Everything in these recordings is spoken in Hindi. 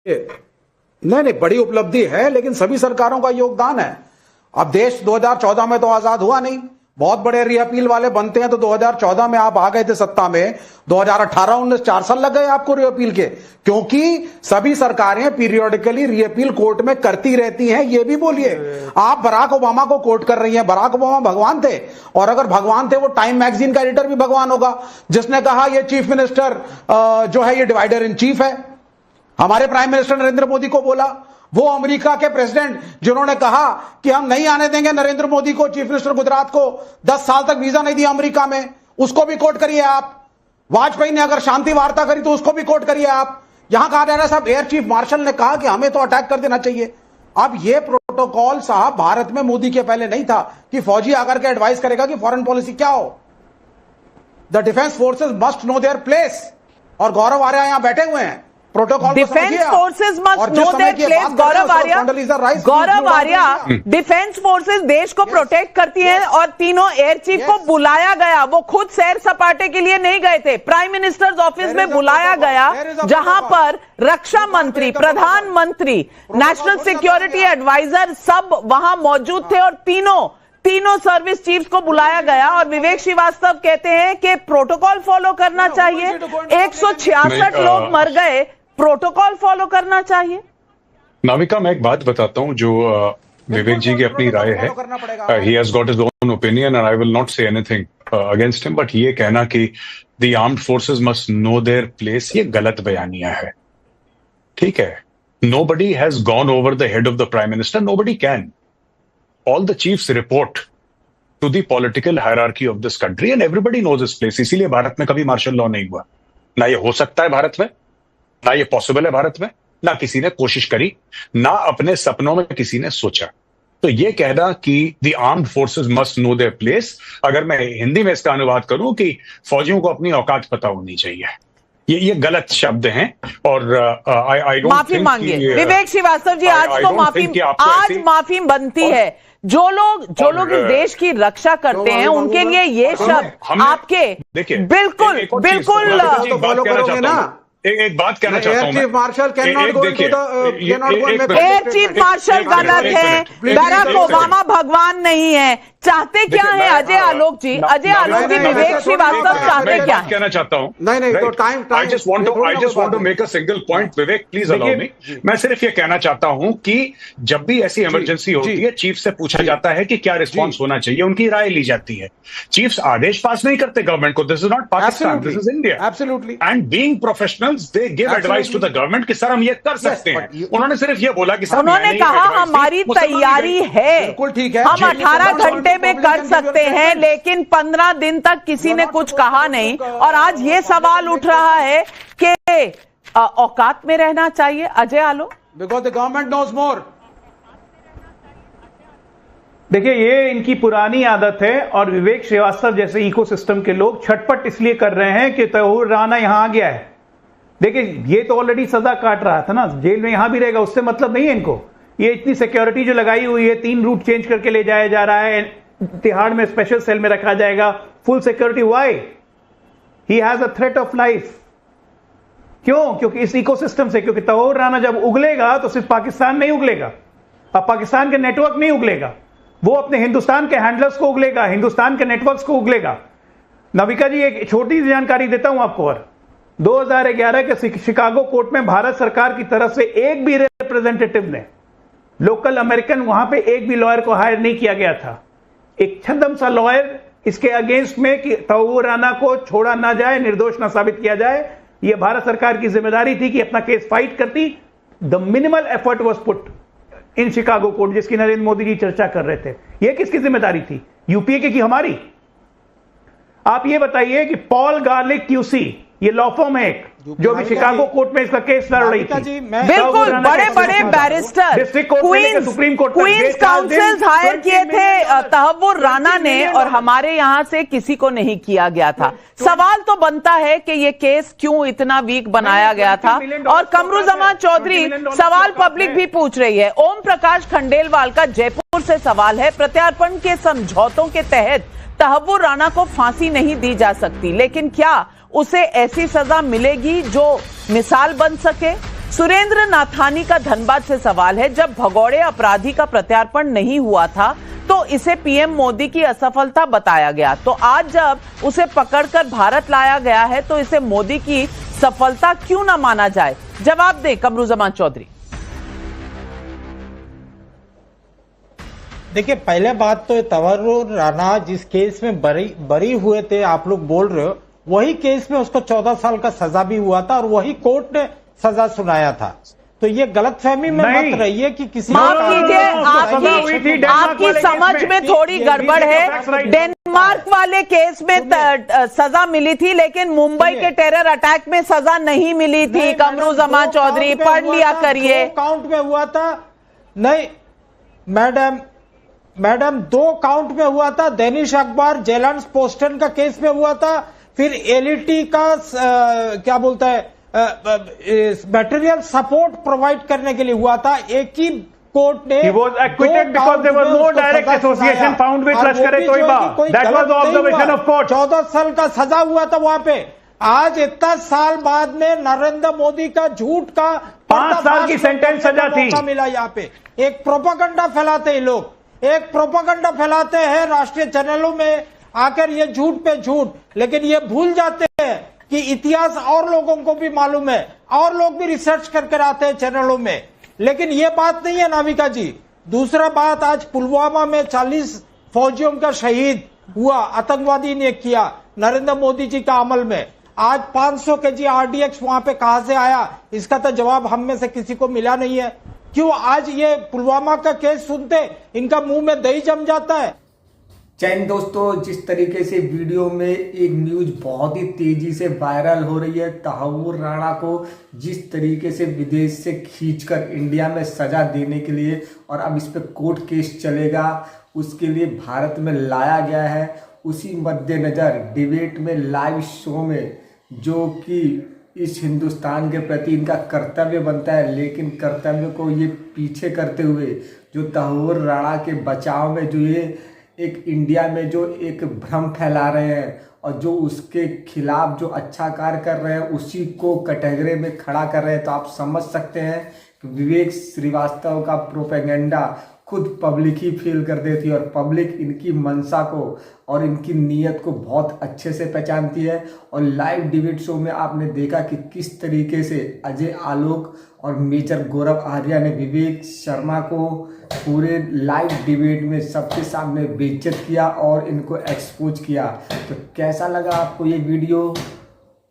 नहीं, बड़ी उपलब्धि है, लेकिन सभी सरकारों का योगदान है। अब देश 2014 में तो आजाद हुआ नहीं, बहुत बड़े रीअपील वाले बनते हैं तो 2014 में आप आ गए थे सत्ता में, 2018-19 4 साल लग गए आपको रीअपील के, क्योंकि सभी सरकारें पीरियोडिकली रीअपील कोर्ट में करती रहती हैं। ये भी बोलिए, आप बराक ओबामा को कोर्ट कर रही हैं। बराक ओबामा भगवान थे, और अगर भगवान थे वो टाइम मैगजीन का एडिटर भी भगवान होगा, जिसने कहा ये चीफ मिनिस्टर जो है ये डिवाइडर इन चीफ है। हमारे प्राइम मिनिस्टर नरेंद्र मोदी को बोला, वो अमेरिका के प्रेसिडेंट जिन्होंने कहा कि हम नहीं आने देंगे नरेंद्र मोदी को, चीफ मिनिस्टर गुजरात को 10 साल तक वीजा नहीं दिया अमेरिका में, उसको भी कोर्ट करिए आप। वाजपेयी ने अगर शांति वार्ता करी तो उसको भी कोर्ट करिए आप। यहां कहा जा रहा है साहब एयर चीफ मार्शल ने कहा कि हमें तो अटैक कर देना चाहिए। अब ये प्रोटोकॉल साहब भारत में मोदी के पहले नहीं था कि फौजी आकर के एडवाइस करेगा कि फॉरेन पॉलिसी क्या हो। The defence forces must know their place, और गौरव आर्या यहां बैठे हुए हैं, protocol defence forces must know their place. Gaurav Arya, defence forces देश को प्रोटेक्ट करती हैं, और तीनों एयर चीफ को बुलाया गया, वो खुद सैर सपाटे के लिए नहीं गए थे, प्राइम मिनिस्टर्स ऑफिस में बुलाया गया, जहां पर रक्षा मंत्री, प्रधानमंत्री, नेशनल सिक्योरिटी एडवाइजर सब वहां मौजूद थे, और तीनों सर्विस चीफ्स को बुलाया गया। और विवेक श्रीवास्तव कहते हैं कि प्रोटोकॉल फॉलो करना चाहिए। 166 लोग मर गए, प्रोटोकॉल फॉलो करना चाहिए। नाविका, मैं एक बात बताता हूं जो विवेक जी की अपनी राय है। He has got his own opinion and I will not say anything against him, but ये कहना कि the armed forces must know their place, ये गलत बयानिया है। ठीक है, nobody has gone over the head of the prime minister, nobody can. All the chiefs report to the political hierarchy of this country and everybody knows his place. इसीलिए भारत में कभी मार्शल लॉ नहीं हुआ, ना ये हो सकता है भारत में, ना ये पॉसिबल है भारत में, ना किसी ने कोशिश करी, ना अपने सपनों में किसी ने सोचा। तो ये कहना कि the armed forces must know their place, अगर मैं हिंदी में इसका अनुवाद करूं कि फौजियों को अपनी औकात पता होनी चाहिए, ये गलत शब्द हैं। और आई डोंट माफी मांगिए विवेक श्रीवास्तव जी, आज तो माफी बनती है। जो लोग इस देश की रक्षा करते हैं उनके लिए ये शब्द आपके बिल्कुल फॉलो करोगे ना। एक बात कहना चाहता हूं, chief marshal air chief marshal गलत है, बराक ओबामा भगवान नहीं है। चाहते क्या है अजय आलोक जी? अजय आलोक जी, विवेक श्रीवास्तव चाहते क्या है? कहना चाहता हूं, नहीं तो time I just want to make a single point. Vivek please allow me. मैं सिर्फ ये कहना चाहता हूं कि जब भी ऐसी इमरजेंसी होती है, चीफ से पूछा जाता है कि क्या रिस्पॉन्स होना चाहिए, उनकी राय ली जाती है। चीफ्स आदेश पास नहीं करते गवर्नमेंट को। This is not Pakistan, this is India. Absolutely. And being professionals they give advice to the government कि सर हम ये कर सकते हैं। उन्होंने सिर्फ ये बोला कि सर उन्होंने कहा हमारी तैयारी है, बिल्कुल ठीक है, हम 18 घंटे में कर सकते हैं, लेकिन 15 दिन तक किसी ने कुछ कहा नहीं। और आज ये सवाल उठ रहा है कि औकात में रहना चाहिए। Ajay Alok, because the government knows more. देखिए, ये इनकी पुरानी आदत है, और विवेक श्रीवास्तव जैसे इकोसिस्टम के लोग छटपट इसलिए कर रहे हैं कि तैमूर राणा यहां आ गया है। देखिए, ये तो ऑलरेडी सजा काट रहा था ना, जेल में यहां भी रहेगा, उससे मतलब नहीं है इनको। ये इतनी सिक्योरिटी जो लगाई हुई है, 3 रूट चेंज करके ले जाया जा रहा है, तिहाड़ में स्पेशल सेल में रखा जाएगा, full security. Why? He has a threat of life. क्यों? क्योंकि इस इकोसिस्टम से, क्योंकि तैमूर राणा जब उगलेगा तो सिर्फ पाकिस्तान नहीं उगलेगा, अब पाकिस्तान के नेटवर्क नहीं उगलेगा, वो अपने हिंदुस्तान के हैंडलर्स को उगलेगा, हिंदुस्तान के नेटवर्क्स को उगलेगा। नविका जी, एक छोटी सी जानकारी देता हूं आपको। और 2011 के शिकागो कोर्ट में भारत सरकार की तरफ से एक भी रिप्रेजेंटेटिव ने, लोकल अमेरिकन, वहां पे एक भी लॉयर को हायर नहीं किया गया था। एक छद्म सा लॉयर इसके अगेंस्ट में कि तैमूर राणा को छोड़ा ना जाए, निर्दोष ना साबित किया जाए, यह भारत सरकार की जिम्मेदारी थी कि अपना केस फाइट करती। The minimal effort was put in Chicago court, जिसकी नरेंद्र मोदी जी चर्चा कर रहे थे। यह किसकी जिम्मेदारी थी? यूपीए की हमारी? आप ये बताइए कि पॉल गार्लिक क्यूसी, ये लॉ फर्म है एक, जो भी शिकागो कोर्ट में इसका केस लड़ रही थी, बिल्कुल बड़े बैरिस्टर, क्वींस काउंसिल्स हायर किए थे तहव्वुर राणा ने, और हमारे यहां से किसी को नहीं किया गया था। सवाल तो बनता है कि ये केस क्यों इतना वीक बनाया गया था। और कमरुज़्ज़मान चौधरी, सवाल पब्लिक भी पूछ रही है। ओम प्रकाश खंडेलवाल का जयपुर से सवाल है, प्रत्यार्पण के समझौतों के तहत तहव्वुर राणा को फांसी नहीं दी जा सकती, लेकिन क्या उसे ऐसी सजा मिलेगी जो मिसाल बन सके? सुरेंद्र नाथानी का धनबाद से सवाल है, जब भगौड़े अपराधी का प्रत्यार्पण नहीं हुआ था तो इसे पीएम मोदी की असफलता बताया गया, तो आज जब उसे पकड़कर भारत लाया गया है तो इसे मोदी की सफलता क्यों ना माना जाए? जवाब दे कमरुज़्ज़मान चौधरी। देखिए, पहले बात तो तहव्वुर राना जिस केस में बरी हुए थे, आप लोग बोल रहे हो, वही केस में उसको 14 साल का सजा भी हुआ था और वही कोर्ट ने सजा सुनाया था। तो ये गलतफहमी में मत रहिए कि किसी माफ कीजिए, आपकी समझ में थोड़ी गड़बड़ है। डेनमार्क वाले केस में सजा मिली थी, लेकिन मुंबई के टेरर अटैक में सजा नहीं मिली थी। कमरुज़्ज़मान चौधरी, पढ़ लिया करिए। काउंट में हुआ था, नहीं मैडम 2 काउंट में हुआ था। दैनिश अखबार जेलंस पोस्टन का केस में हुआ था, फिर एलईटी का क्या बोलता है मटेरियल सपोर्ट प्रोवाइड करने के लिए हुआ था। एक ही कोर्ट ने He was acquitted because there was no direct association found with लश्कर-ए-तोयबा. That was the observation of court. 14 साल का सजा हुआ था वहां पे। आज इतना साल बाद में नरेंद्र मोदी का झूठ का 5 साल की सेंटेंस सजा थी। मिला यहाँ पे एक प्रोपेगेंडा फैलाते हैं लोग, एक प्रोपेगेंडा फैलाते हैं राष्ट्रीय चैनलों में आकर, ये झूठ पे झूठ, लेकिन ये भूल जाते हैं कि इतिहास और लोगों को भी मालूम है, और लोग भी रिसर्च करके आते हैं चैनलों में। लेकिन ये बात नहीं है नाविका जी। दूसरा बात, आज पुलवामा में 40 फौजियों का शहीद हुआ, आतंकवादी ने किया नरेंद्र मोदी जी का अमल में। आज 500 केजी आरडीएक्स वहां पे कहां से आया, इसका तो जवाब हम में से किसी को मिला नहीं है। क्यों आज ये पुलवामा का केस सुनते इनका मुंह में दही जम जाता है? जय हिंद दोस्तों, जिस तरीके से वीडियो में एक न्यूज बहुत ही तेजी से वायरल हो रही है, तहव्वुर राणा को जिस तरीके से विदेश से खींचकर इंडिया में सजा देने के लिए और अब इस पे कोर्ट केस चलेगा उसके लिए भारत में लाया गया है, उसी मद्देनजर डिबेट में लाइव शो में जो कि इस हिंदुस्तान के प्रति इनका कर्तव्य बनता है, लेकिन कर्तव्य को ये पीछे करते हुए जो तहव्वुर राणा के बचाव में जो ये एक इंडिया में जो एक भ्रम फैला रहे हैं और जो उसके खिलाफ जो अच्छा कार्य कर रहे हैं उसी को कैटेगरी में खड़ा कर रहे हैं, तो आप समझ सकते हैं कि विवेक श्रीवास्तव का प्रोपेगेंडा खुद पब्लिक ही फेल कर देती है और पब्लिक इनकी मंशा को और इनकी नीयत को बहुत अच्छे से पहचानती है। और लाइव डिबेट शो में आपने देखा कि किस तरीके से अजय आलोक और मेजर गौरव आर्या ने विवेक शर्मा को पूरे लाइव डिबेट में सबके सामने बेइज्जत किया और इनको एक्सपोज किया। तो कैसा लगा आपको ये वीडियो?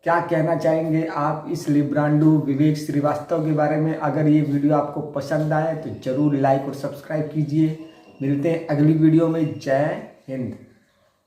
क्या कहना चाहेंगे आप इस लिब्रांडो विवेक श्रीवास्तव के बारे में? अगर ये वीडियो आपको पसंद आए तो जरूर लाइक और सब्सक्राइब कीजिए। मिलते हैं अगली वीडियो में। जय हिंद।